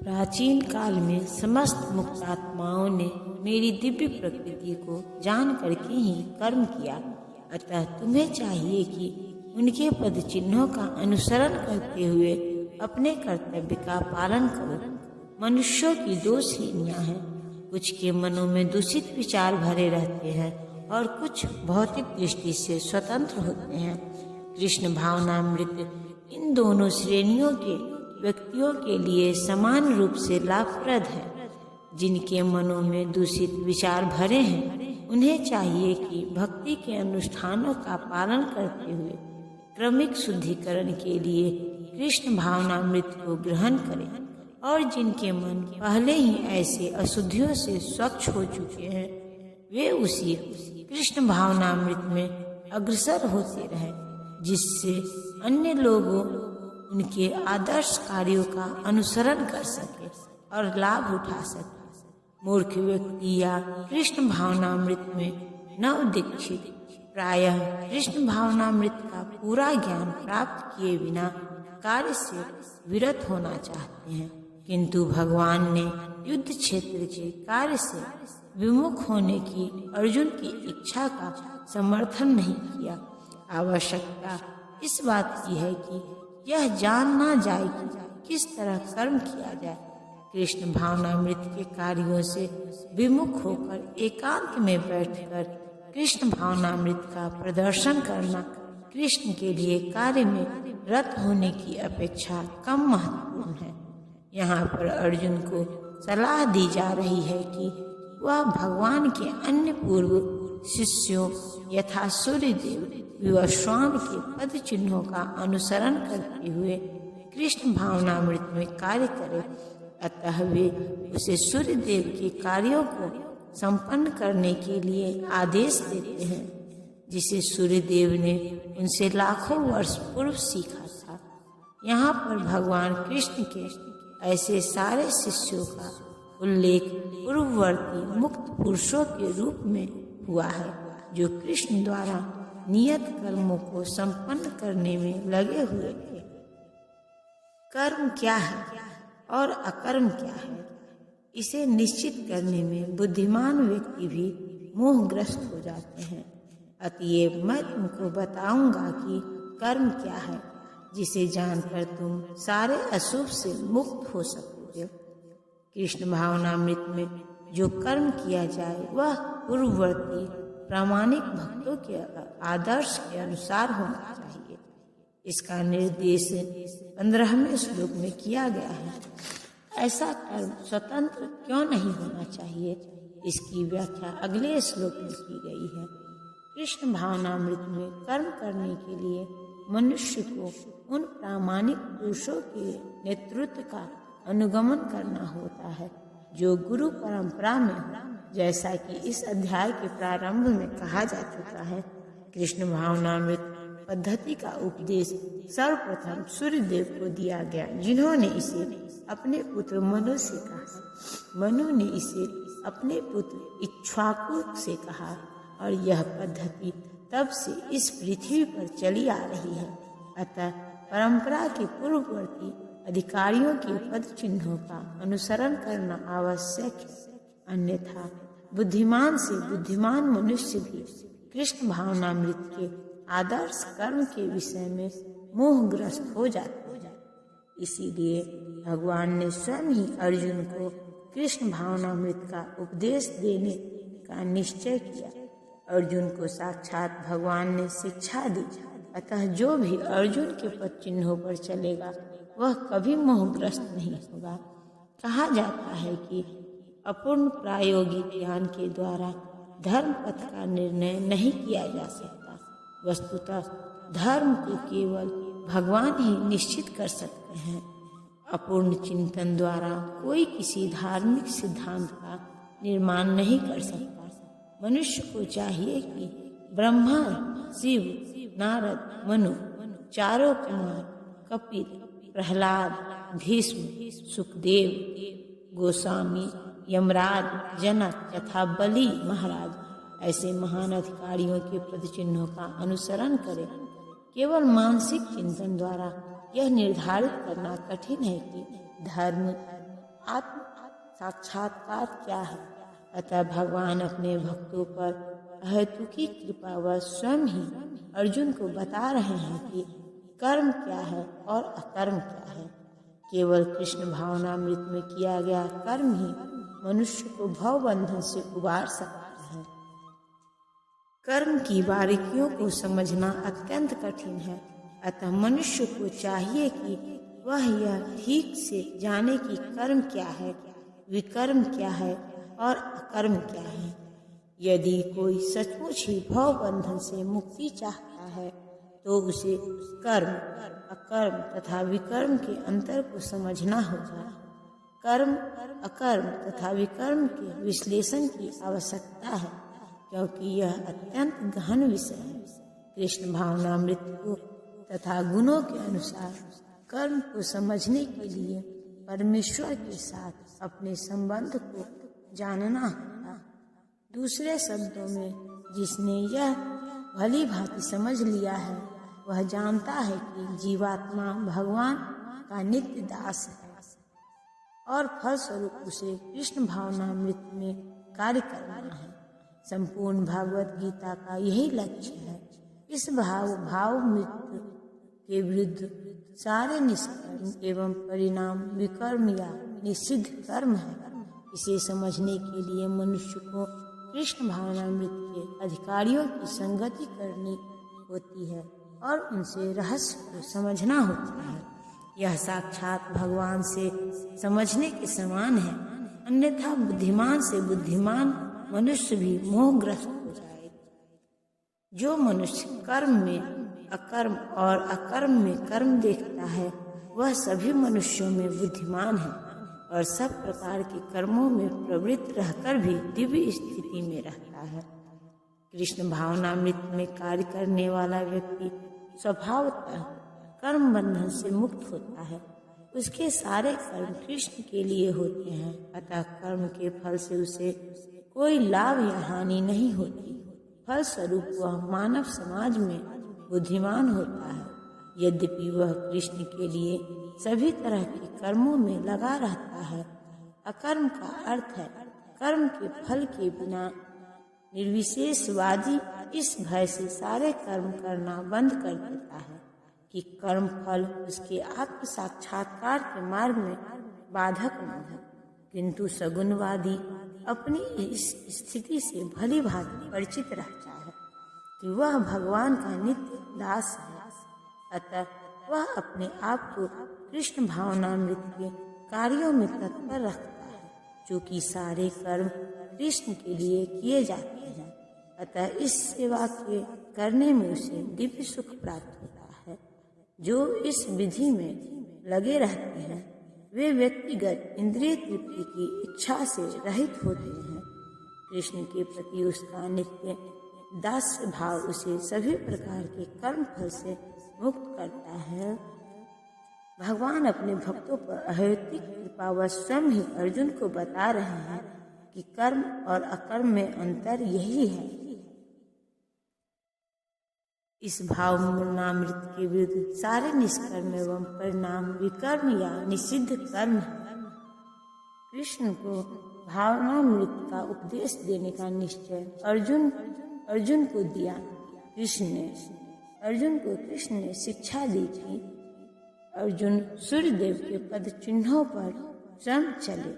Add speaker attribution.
Speaker 1: प्राचीन काल में समस्त मुक्त आत्माओं ने मेरी दिव्य प्रकृति को जान करके ही कर्म किया, अतः तुम्हें चाहिए कि उनके पद चिन्हों का अनुसरण करते हुए अपने कर्तव्य का पालन करो। मनुष्यों की दो श्रेणियां हैं, कुछ के मनों में दूषित विचार भरे रहते हैं और कुछ भौतिक दृष्टि से स्वतंत्र होते हैं। कृष्ण भावनामृत इन दोनों श्रेणियों के व्यक्तियों के लिए समान रूप से लाभप्रद है। जिनके मनों में दूषित विचार भरे हैं, उन्हें चाहिए कि भक्ति के अनुष्ठानों का पालन करते हुए क्रमिक शुद्धिकरण के लिए कृष्ण भावनामृत को ग्रहण करें, और जिनके मन पहले ही ऐसे अशुद्धियों से स्वच्छ हो चुके हैं, वे उसी कृष्ण भावनामृत में अग्रसर होते रहें, जिससे अन्य लोगों उनके आदर्श कार्यों का अनुसरण कर सके और लाभ उठा सके। मूर्ख व्यक्ति या कृष्ण भावनामृत में नव दीक्षित प्रायः कृष्ण भावनामृत का पूरा ज्ञान प्राप्त किए बिना कार्य से विरत होना चाहते हैं, किंतु भगवान ने युद्ध क्षेत्र के कार्य से विमुख होने की अर्जुन की इच्छा का समर्थन नहीं किया। आवश्यकता इस बात की है कि यह जानना जाए कि किस तरह कर्म किया जाए। कृष्ण भावनामृत के कार्यों से विमुख होकर एकांत में बैठकर कृष्ण भावनामृत का प्रदर्शन करना कृष्ण के लिए कार्य में रत होने की अपेक्षा कम महत्वपूर्ण है। यहाँ पर अर्जुन को सलाह दी जा रही है कि वह भगवान के अन्य पूर्व शिष्यों यथा सूर्यदेव विवस्वान के पद चिन्हों का अनुसरण करते हुए कृष्ण भावनामृत में कार्य करे। अतः वे उसे सूर्यदेव के कार्यों को संपन्न करने के लिए आदेश देते हैं, जिसे सूर्यदेव ने उनसे लाखों वर्ष पूर्व सीखा था। यहाँ पर भगवान कृष्ण के ऐसे सारे शिष्यों का उल्लेख पूर्ववर्ती मुक्त पुरुषों के रूप में हुआ है, जो कृष्ण द्वारा नियत कर्मों को संपन्न करने में लगे हुए थे। कर्म क्या है और अकर्म क्या है, इसे निश्चित करने में बुद्धिमान व्यक्ति भी मोहग्रस्त हो जाते हैं। अतएव मैं तुमको बताऊंगा कि कर्म क्या है, जिसे जानकर तुम सारे अशुभ से मुक्त हो सकोगे। कृष्ण भावनामृत में जो कर्म किया जाए वह पूर्ववर्ती प्रामाणिक भक्तों के आदर्श के अनुसार होना चाहिए। इसका निर्देश 15वें श्लोक में किया गया है। ऐसा कर्म स्वतंत्र क्यों नहीं होना चाहिए, इसकी व्याख्या अगले श्लोक में की गई है। कृष्ण भावनामृत में कर्म करने के लिए मनुष्य को उन प्रामाणिक पुरुषों के नेतृत्व का अनुगमन करना होता है जो गुरु परंपरा में हो। जैसा कि इस अध्याय के प्रारंभ में कहा जा चुका है, कृष्ण भावनामृत पद्धति का उपदेश सर्वप्रथम सूर्यदेव को दिया गया, जिन्होंने इसे अपने पुत्र मनु से कहा। मनु ने इसे अपने पुत्र इक्ष्वाकु से कहा, और यह पद्धति तब से इस पृथ्वी पर चली आ रही है। अतः परंपरा के पूर्ववर्ती अधिकारियों के पद चिन्हों का अनुसरण करना आवश्यक है, अन्यथा बुद्धिमान से बुद्धिमान मनुष्य भी कृष्ण भावनामृत के आदर्श कर्म के विषय में मोहग्रस्त हो जाते हैं। इसीलिए भगवान ने स्वयं ही अर्जुन को कृष्ण भावनामृत का उपदेश देने का निश्चय किया। अर्जुन को साक्षात भगवान ने शिक्षा दी, अतः जो भी अर्जुन के पद चिन्हों पर चलेगा वह कभी मोहग्रस्त नहीं होगा। कहा जाता है कि अपूर्ण प्रायोगिक ज्ञान के द्वारा धर्म पथ का निर्णय नहीं किया जा सकता। वस्तुतः धर्म को केवल भगवान ही निश्चित कर सकते हैं। अपूर्ण चिंतन द्वारा कोई किसी धार्मिक सिद्धांत का निर्माण नहीं कर सकता। मनुष्य को चाहिए कि ब्रह्मा, शिव, नारद, मनु, चारों कुमार, कपिल, प्रहलाद, भीष्म, सुखदेव गोस्वामी, यमराज, जनक तथा बलि महाराज ऐसे महान अधिकारियों के पद चिन्हों का अनुसरण करें। केवल मानसिक चिंतन द्वारा यह निर्धारित करना कठिन है कि धर्म आत्म साक्षात्कार क्या है। अतः भगवान अपने भक्तों पर अहेतुकी कृपा व स्वयं ही अर्जुन को बता रहे हैं कि कर्म क्या है और अकर्म क्या है। केवल कृष्ण भावनामृत में किया गया कर्म ही मनुष्य को भव बंधन से उबार सकता है। कर्म की बारीकियों को समझना अत्यंत कठिन है। अतः मनुष्य को चाहिए कि वह यह ठीक से जाने कि कर्म क्या है, विकर्म क्या है और अकर्म क्या है। यदि कोई सचमुच ही भव बंधन से मुक्ति चाहता है तो उसे कर्म, अकर्म तथा विकर्म के अंतर को समझना होगा। कर्म, अकर्म तथा विकर्म के विश्लेषण की आवश्यकता है, क्योंकि यह अत्यंत गहन विषय है। कृष्ण भावनामृत को तथा गुणों के अनुसार कर्म को समझने के लिए परमेश्वर के साथ अपने संबंध को जानना होगा। दूसरे शब्दों में, जिसने यह भली भांति समझ लिया है वह जानता है कि जीवात्मा भगवान का नित्य दास है और फलस्वरूप उसे कृष्ण भावनामृत में कार्य करना है। संपूर्ण भागवत गीता का यही लक्ष्य है। इस भावमृत के विरुद्ध सारे निष्कर्म एवं परिणाम विकर्म या निषिद्ध कर्म है। इसे समझने के लिए मनुष्य को कृष्ण भावनामृत के अधिकारियों की संगति करनी होती है और उनसे रहस्य को समझना होता है। यह साक्षात भगवान से समझने के समान है, अन्यथा बुद्धिमान से बुद्धिमान मनुष्य भी मोहग्रस्त हो जाएगा। जो मनुष्य कर्म में अकर्म और अकर्म में कर्म देखता है वह सभी मनुष्यों में बुद्धिमान है और सब प्रकार के कर्मों में प्रवृत्त रहकर भी दिव्य स्थिति में रहता है। कृष्ण भावनामृत में कार्य करने वाला व्यक्ति स्वभावतः कर्म बंधन से मुक्त होता है। उसके सारे कर्म कृष्ण के लिए होते हैं, अतः कर्म के फल से उसे कोई लाभ या हानि नहीं होती। फलस्वरूप वह मानव समाज में बुद्धिमान होता है। यद्यपि वह कृष्ण के लिए सभी तरह के कर्मों में लगा रहता है। अकर्म का अर्थ है कर्म के फल के बिना निर्विशेषवादी इस भय से सारे कर्म करना बंद कर देता है कि कर्म फल उसके आत्म साक्षात्कार के मार्ग में बाधक न हो। किंतु सगुणवादी अपनी इस स्थिति से भली भांति परिचित रहता है कि वह भगवान का नित्य दास है। अतः वह अपने आप को कृष्ण भावनामृत के कार्यों में तत्पर रखता है, चूँकि सारे कर्म कृष्ण के लिए किए जाते हैं। अतः इस सेवा के करने में उसे दिव्य सुख प्राप्त होता है। जो इस विधि में लगे रहते हैं वे व्यक्तिगत इंद्रिय तृप्ति की इच्छा से रहित होते हैं। कृष्ण के प्रति उसका नित्य दास्य भाव उसे सभी प्रकार के कर्म फल से मुक्त करता है। भगवान अपने भक्तों पर अहेतुक कृपा व स्वयं ही अर्जुन को बता रहे हैं कि कर्म और अकर्म में अंतर यही है। इस भावनामृत के विरुद्ध सारे निष्कर्म एवं परिणाम विकर्म या निषिद्ध कर्म है। कृष्ण को भावनामृत का उपदेश देने का निश्चय अर्जुन को दिया। अर्जुन को कृष्ण ने शिक्षा दी कि अर्जुन सूर्यदेव के पद चिन्हों पर स्वयं चले।